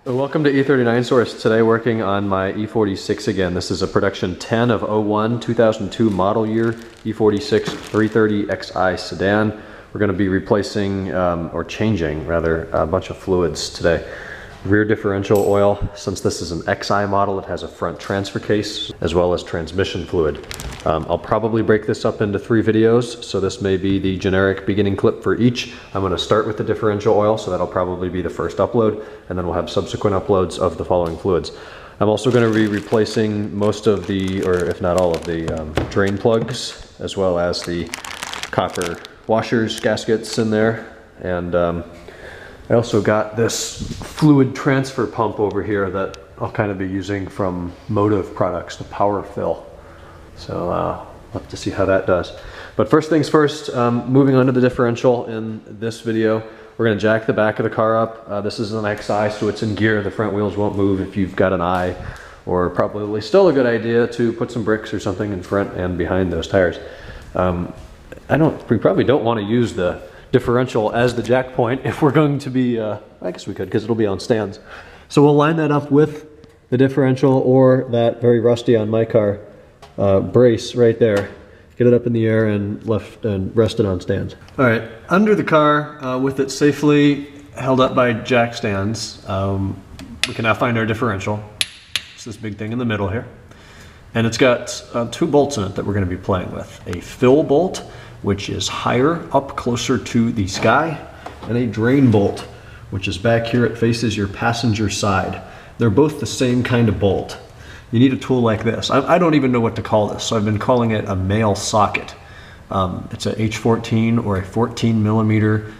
Welcome to E39 Source. Today working on my E46 again. This is a production 10 of 01, 2002 model year E46 330xi sedan. We're going to be replacing, or changing rather, a bunch of fluids today. Rear differential oil. Since this is an XI model, it has a front transfer case as well as transmission fluid. I'll probably break this up into 3 videos, so this may be the generic beginning clip for each. I'm going to start with the differential oil, so that'll probably be the first upload, and then we'll have subsequent uploads of the following fluids. I'm also going to be replacing most of the, or if not all of the, drain plugs, as well as the copper washers, gaskets in there, and I also got this fluid transfer pump over here that I'll kind of be using from Motive products, the Power Fill. So we'll have to see how that does. But first things first, moving on to the differential in this video, we're going to jack the back of the car up. This is an XI, so it's in gear. The front wheels won't move if you've got an I, or probably still a good idea to put some bricks or something in front and behind those tires. We probably don't want to use the differential as the jack point if we're going to be, I guess we could because it'll be on stands. So we'll line that up with the differential or that very rusty on my car brace right there. Get it up in the air and rest it on stands. All right, under the car with it safely held up by jack stands, we can now find our differential. It's this big thing in the middle here. And it's got 2 bolts in it that we're going to be playing with. A fill bolt, which is higher up closer to the sky, and a drain bolt, which is back here. It faces your passenger side. They're both the same kind of bolt. You need a tool like this. I don't even know what to call this, so I've been calling it a male socket. It's a H14 or a 14 millimeter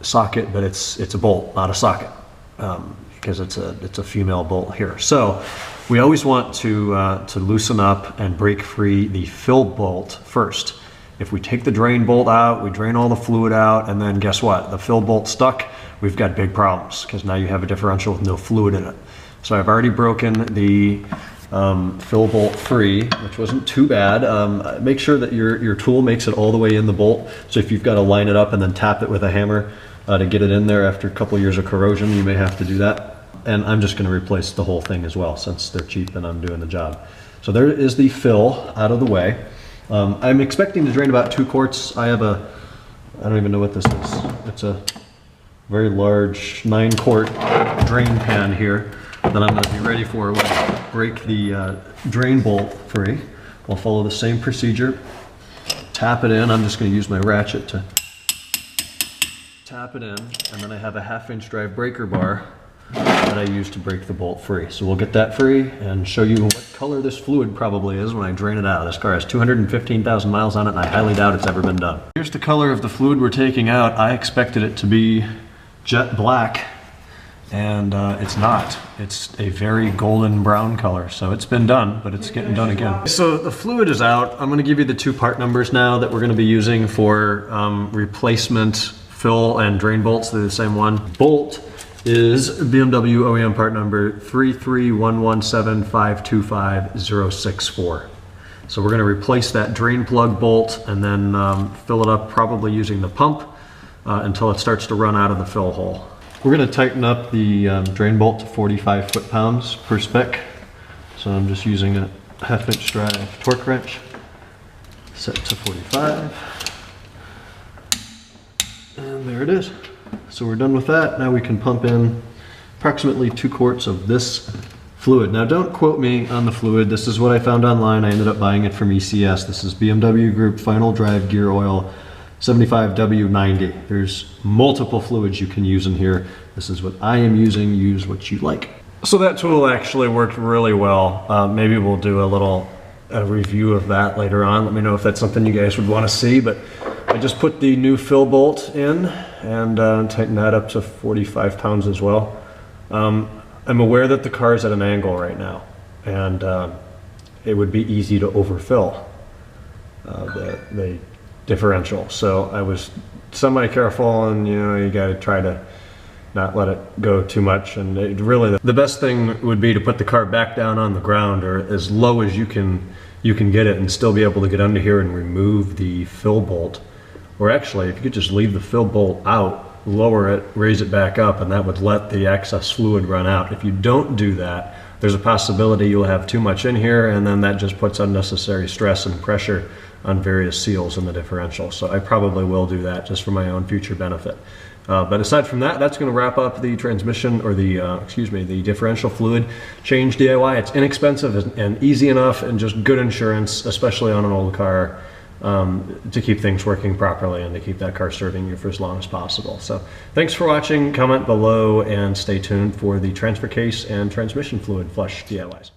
socket, but it's a bolt, not a socket, because it's a female bolt here. So we always want to loosen up and break free the fill bolt first. If we take the drain bolt out, we drain all the fluid out, and then guess what? The fill bolt stuck, we've got big problems, because now you have a differential with no fluid in it. So I've already broken the fill bolt free, which wasn't too bad. Make sure that your tool makes it all the way in the bolt. So if you've got to line it up and then tap it with a hammer to get it in there after a couple years of corrosion, you may have to do that. And I'm just going to replace the whole thing as well, since they're cheap and I'm doing the job. So there is the fill out of the way. I'm expecting to drain about 2 quarts. I don't even know what this is. It's a very large 9-quart drain pan here that I'm going to be ready for when I break the drain bolt free. I'll follow the same procedure. Tap it in. I'm just going to use my ratchet to tap it in, and then I have a 1/2-inch drive breaker bar that I use to break the bolt free. So we'll get that free and show you what color this fluid probably is when I drain it out. This car has 215,000 miles on it, and I highly doubt it's ever been done. Here's the color of the fluid we're taking out. I expected it to be jet black, and it's not. It's a very golden brown color, so it's been done, but it's getting done again. So the fluid is out. I'm going to give you the 2 part numbers now that we're going to be using for replacement fill and drain bolts. They're the same one. Bolt is BMW OEM part number 33117525064. So we're going to replace that drain plug bolt and then fill it up, probably using the pump until it starts to run out of the fill hole. We're going to tighten up the drain bolt to 45 foot-pounds per spec. So I'm just using a 1/2-inch drive torque wrench, set to 45. And there it is. So we're done with that. Now we can pump in approximately 2 quarts of this fluid. Now don't quote me on the fluid. This is what I found online. I ended up buying it from ECS. This is BMW Group Final Drive Gear Oil 75W90. There's multiple fluids you can use in here. This is what I am using. Use what you like. So that tool actually worked really well. Maybe we'll do a review of that later on. Let me know if that's something you guys would want to see. But I just put the new fill bolt in and tighten that up to 45 pounds as well. I'm aware that the car is at an angle right now, and it would be easy to overfill the differential. So I was semi-careful, and you got to try to not let it go too much. And really, the best thing would be to put the car back down on the ground, or as low as you can get it, and still be able to get under here and remove the fill bolt. Or actually, if you could just leave the fill bolt out lower it, raise it back up, and that would let the excess fluid run out. If you don't do that, there's a possibility you'll have too much in here, and then that just puts unnecessary stress and pressure on various seals in the differential. So I probably will do that just for my own future benefit. But aside from that, that's going to wrap up the transmission, or the the differential fluid change DIY. It's inexpensive and easy enough, and just good insurance, especially on an old car, to keep things working properly and to keep that car serving you for as long as possible. So thanks for watching. Comment below and stay tuned for the transfer case and transmission fluid flush DIYs.